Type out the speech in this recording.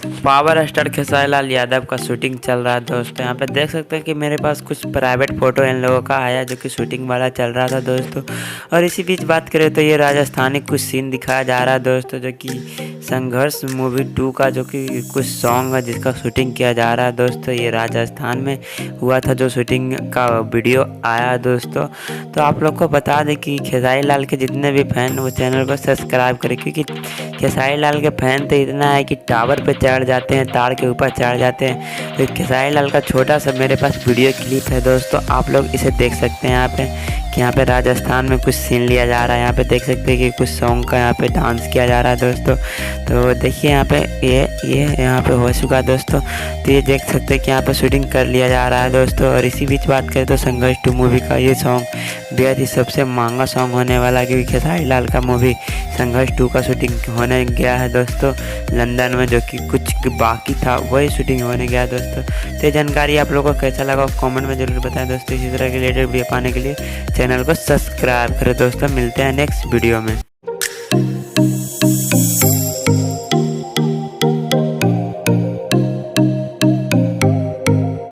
Power star Khesari Lal Yadav का shooting चल रहा है दोस्तों। यहाँ पे देख सकते हैं कि मेरे पास कुछ प्राइवेट फ़ोटो इन लोगों का आया जो कि शूटिंग वाला चल रहा था दोस्तों। और इसी बीच बात करें तो ये राजस्थानी कुछ सीन दिखाया जा रहा है दोस्तों, जो कि संघर्ष मूवी 2 का जो कि कुछ सॉन्ग है जिसका शूटिंग किया जा रहा है दोस्तों। ये राजस्थान में हुआ था जो शूटिंग का वीडियो आया दोस्तों। तो आप लोग को बता दें कि खेसारी लाल के जितने भी फैन वो चैनल को सब्सक्राइब करें, क्योंकि खेसारी लाल के फैन तो इतना है कि टावर पे चढ़ जाते हैं, तार के ऊपर चढ़ जाते हैं। तो खेसारी लाल का छोटा सा मेरे पास वीडियो क्लिप है दोस्तों, आप लोग इसे देख सकते हैं। यहाँ पे कि यहाँ पे राजस्थान में कुछ सीन लिया जा रहा है। यहाँ पे देख सकते हैं कि कुछ सॉन्ग का यहाँ पे डांस किया जा रहा है दोस्तों। तो देखिए यहाँ पे ये यहाँ पे हो चुका है दोस्तों। तो ये देख सकते हैं कि यहाँ पे शूटिंग कर लिया जा रहा है दोस्तों। और इसी बीच बात करें तो संघर्ष 2 मूवी का ये सॉन्ग बेहद ही सबसे महंगा सॉन्ग होने वाला है, क्योंकि खेसारी लाल का मूवी संघर्ष 2 का शूटिंग होने गया है दोस्तों लंदन में, जो कि कुछ बाकी था वही शूटिंग होने गया है दोस्तों। तो ये जानकारी आप लोगों को कैसा लगा कमेंट में जरूर बताएं दोस्तों। इसी तरह के रिलेटेड वीडियो पाने के लिए चैनल को सब्सक्राइब करें दोस्तों। मिलते हैं नेक्स्ट वीडियो में।